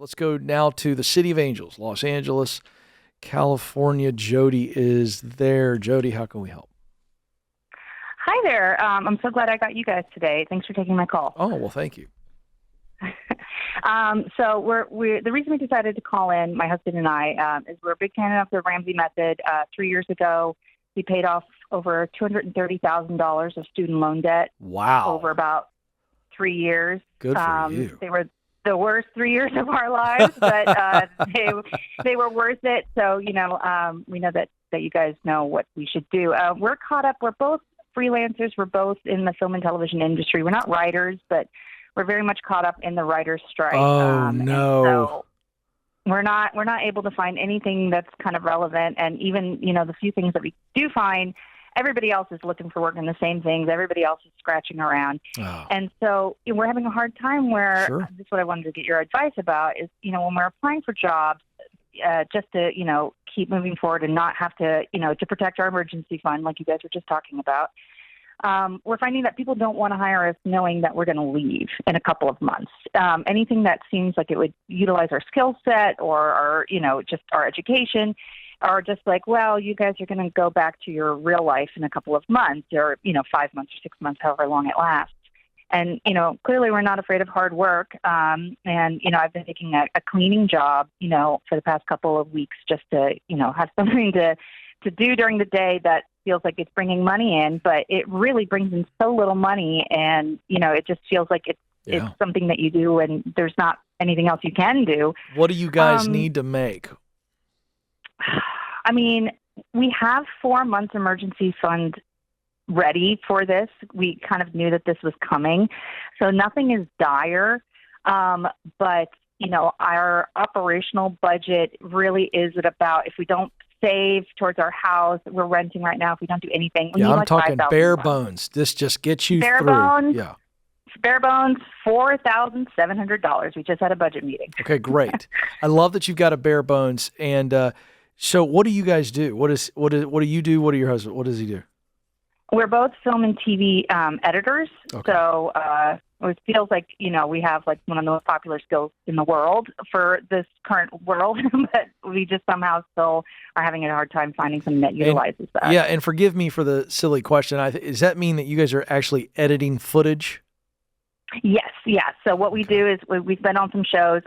Let's go now to the City of Angels, Los Angeles, California. Jody is there. Jody, how can we help? Hi there. I'm so glad I got you guys today. Thanks for taking my call. Oh, well, thank you. So we're the reason we decided to call in, my husband and I, is we're a big fan of the Ramsey method. 3 years ago, we paid off over $230,000 of student loan debt. Wow. Over about 3 years. Good for you. They were the worst 3 years of our lives, but they were worth it. So, we know that you guys know what we should do. We're caught up. We're both freelancers. We're both in the film and television industry. We're not writers, but we're very much caught up in the writer's strike. Oh, no. So we're not able to find anything that's kind of relevant. And even, the few things that we do find, everybody else is looking for work in the same things. Everybody else is scratching around. Oh. And so we're having a hard time where, Sure. This is what I wanted to get your advice about is, when we're applying for jobs, just to, keep moving forward and not have to, to protect our emergency fund, like you guys were just talking about. We're finding that people don't want to hire us knowing that we're going to leave in a couple of months. Anything that seems like it would utilize our skill set or our, just our education, are just like, well, you guys are going to go back to your real life in a couple of months or, 5 months or 6 months, however long it lasts. And, clearly we're not afraid of hard work. And, I've been taking a cleaning job, for the past couple of weeks just to, have something to do during the day that feels like it's bringing money in, but it really brings in so little money. And, it just feels like it's something that you do and there's not anything else you can do. What do you guys need to make? I mean, we have 4 months emergency fund ready for this. We kind of knew that this was coming. So nothing is dire. But, our operational budget really is at about, if we don't save towards our house, we're renting right now, if we don't do anything. We need I'm like talking bare $5,000. bones. This just gets you Bare through. bones? Yeah. Bare bones, $4,700. We just had a budget meeting. Okay, great. I love that you've got a bare bones. And so what do you guys do? What do you do? What do your husband, what does he do? We're both film and TV editors. Okay. So it feels like, we have like one of the most popular skills in the world for this current world, but we just somehow still are having a hard time finding something that utilizes that. Yeah, and forgive me for the silly question. Does that mean that you guys are actually editing footage? Yes, yeah. So what we do is we've been on some shows.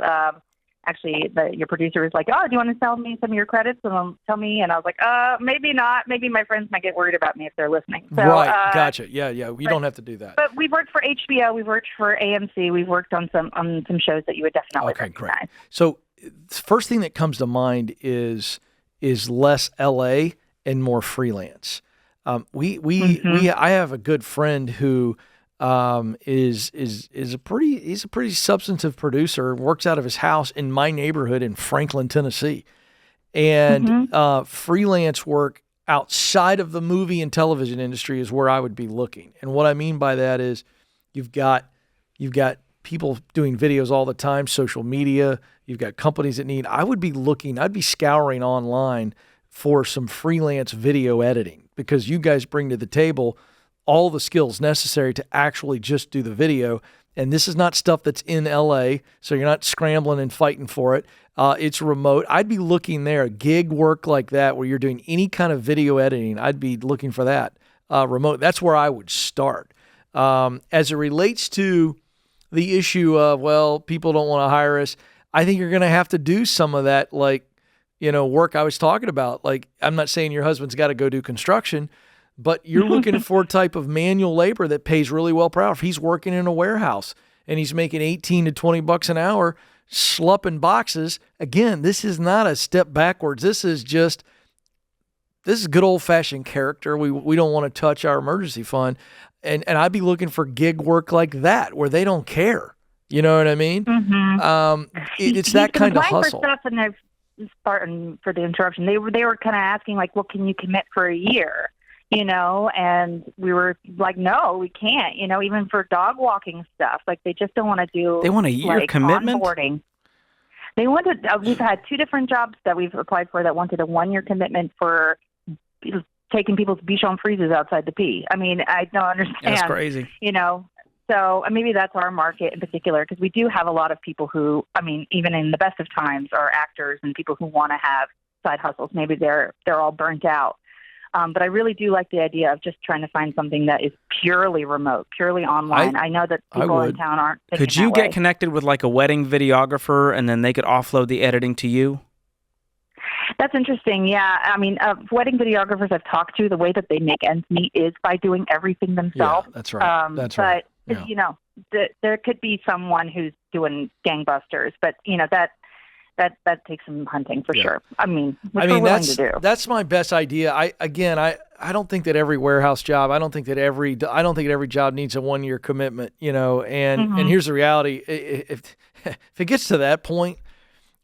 Actually, your producer was like, "Oh, do you want to tell me some of your credits?" And tell me, and I was like, maybe not. Maybe my friends might get worried about me if they're listening." So, right, gotcha. Yeah. We don't have to do that. But we've worked for HBO, we've worked for AMC, we've worked on some shows that you would definitely Okay, recognize. great. So, first thing that comes to mind is less LA and more freelance. I have a good friend who is a pretty substantive producer, works out of his house in my neighborhood in Franklin, Tennessee. And freelance work outside of the movie and television industry is where I would be looking. And what I mean by that is you've got people doing videos all the time, social media, you've got companies that I'd be scouring online for some freelance video editing, because you guys bring to the table all the skills necessary to actually just do the video. And this is not stuff that's in LA, so you're not scrambling and fighting for it. It's remote. I'd be looking there, gig work like that, where you're doing any kind of video editing. I'd be looking for that remote. That's where I would start. As it relates to the issue of, well, people don't want to hire us, I think you're going to have to do some of that, work I was talking about. Like, I'm not saying your husband's got to go do construction, but you're looking for a type of manual labor that pays really well per hour. If he's working in a warehouse and he's making 18 to 20 bucks an hour, slupping boxes, again, this is not a step backwards. This is good old fashioned character. We don't want to touch our emergency fund. And I'd be looking for gig work like that, where they don't care. You know what I mean? Mm-hmm. It's that kind of hustle. For stuff, and pardon for the interruption. They were kind of asking like, well, can you commit for a year? And we were like, no, we can't, even for dog walking stuff. Like, they just don't want to do. They want a year commitment? Onboarding. They wanted, we've had 2 different jobs that we've applied for that wanted a 1-year commitment for taking people's Bichon freezes outside to pee. I mean, I don't understand. That's crazy. So maybe that's our market in particular, because we do have a lot of people who, I mean, even in the best of times, are actors and people who want to have side hustles. Maybe they're all burnt out. But I really do like the idea of just trying to find something that is purely remote, purely online. I know that people in town aren't thinking Could you that get way. connected with like a wedding videographer and then they could offload the editing to you? That's interesting. Yeah. I mean, wedding videographers I've talked to, the way that they make ends meet is by doing everything themselves. Yeah, that's right. That's right. But, you know, there could be someone who's doing gangbusters, but, you know, that takes some hunting for sure. I mean, which we're willing to do. That's my best idea. I don't think that every warehouse job, I don't think that every job needs a 1-year commitment, you know, and here's the reality. If it gets to that point,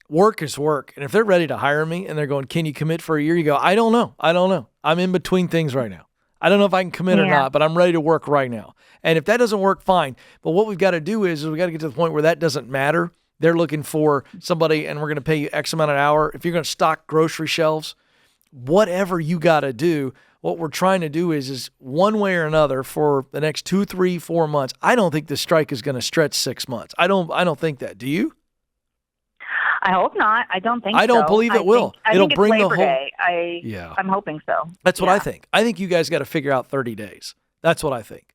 work is work. And if they're ready to hire me and they're going, can you commit for a year? You go, I don't know. I'm in between things right now. I don't know if I can commit or not, but I'm ready to work right now. And if that doesn't work, fine. But what we've got to do is we got to get to the point where that doesn't matter. They're looking for somebody, and we're going to pay you X amount an hour. If you're going to stock grocery shelves, whatever you got to do, what we're trying to do is one way or another for the next 2, 3, 4 months. I don't think the strike is going to stretch 6 months. I don't think that. Do you? I hope not. I don't think so. I don't believe it will. It'll bring Labor Day. I'm hoping so. That's what I think. I think you guys got to figure out 30 days. That's what I think.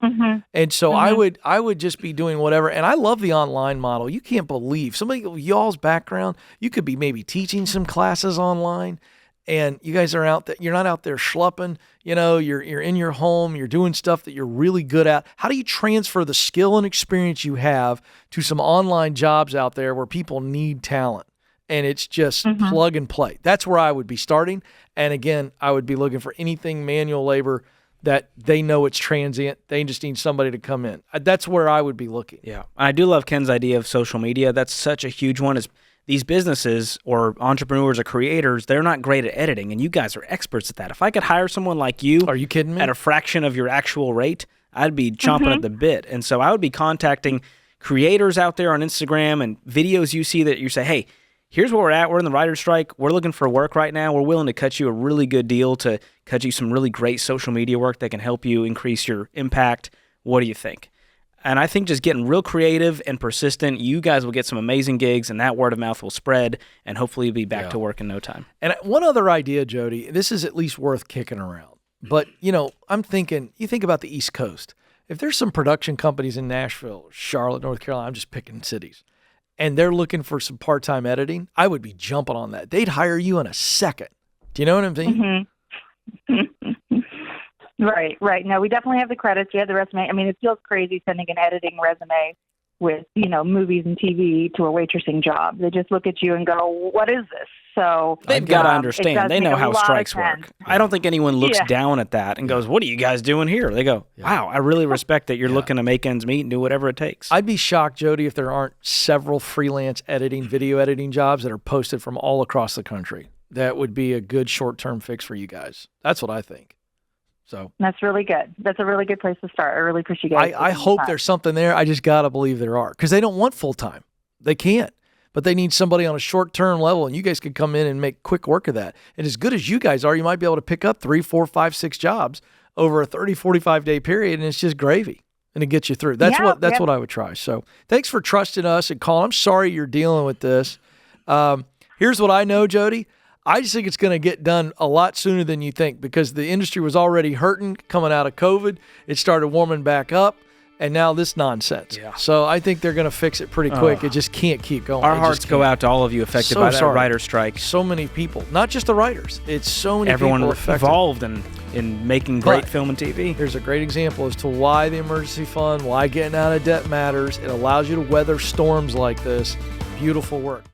And so I would just be doing whatever. And I love the online model. You can't believe somebody with y'all's background. You could be maybe teaching some classes online, and you guys are out there. You're not out there schlepping. You know, you're in your home. You're doing stuff that you're really good at. How do you transfer the skill and experience you have to some online jobs out there where people need talent? And it's just plug and play. That's where I would be starting. And again, I would be looking for anything manual labor that they know it's transient. They just need somebody to come in. That's where I would be looking. Yeah. I do love Ken's idea of social media. That's such a huge one. Is these businesses or entrepreneurs or creators, they're not great at editing, and you guys are experts at that. If I could hire someone like you, are you kidding me? At a fraction of your actual rate, I'd be chomping at the bit. And so I would be contacting creators out there on Instagram and videos you see that you say, hey, here's where we're at. We're in the writer's strike. We're looking for work right now. We're willing to cut you a really good deal to cut you some really great social media work that can help you increase your impact. What do you think? And I think just getting real creative and persistent, you guys will get some amazing gigs, and that word of mouth will spread, and hopefully you'll be back to work in no time. And one other idea, Jody, this is at least worth kicking around. But, you know, I'm thinking, you think about the East Coast. If there's some production companies in Nashville, Charlotte, North Carolina, I'm just picking cities, and they're looking for some part-time editing, I would be jumping on that. They'd hire you in a second. Do you know what I'm saying? Right. No, we definitely have the credits. You have the resume. I mean, it feels crazy sending an editing resume with, you know, movies and TV to a waitressing job. They just look at you and go, what is this? So they've got to understand. They know how strikes work. I don't think anyone looks down at that and goes, what are you guys doing here? They go, wow, I really respect that you're looking to make ends meet and do whatever it takes. I'd be shocked, Jody, if there aren't several freelance editing, video editing jobs that are posted from all across the country. That would be a good short-term fix for you guys. That's what I think. So that's really good. That's a really good place to start. I really appreciate you guys. I hope there's something there. I just got to believe there are, because they don't want full-time. They can't. But they need somebody on a short-term level, and you guys could come in and make quick work of that. And as good as you guys are, you might be able to pick up 3, 4, 5, 6 jobs over a 30, 45-day period, and it's just gravy, and it gets you through. That's what I would try. So thanks for trusting us and calling. I'm sorry you're dealing with this. Here's what I know, Jody. I just think it's going to get done a lot sooner than you think, because the industry was already hurting coming out of COVID. It started warming back up, and now this nonsense. Yeah. So I think they're going to fix it pretty quick. It just can't keep going. Our hearts go out to all of you affected by that writer's strike. So many people, not just the writers. It's so many people affected. Involved in making great film and TV. Here's a great example as to why the emergency fund, why getting out of debt matters. It allows you to weather storms like this. Beautiful work.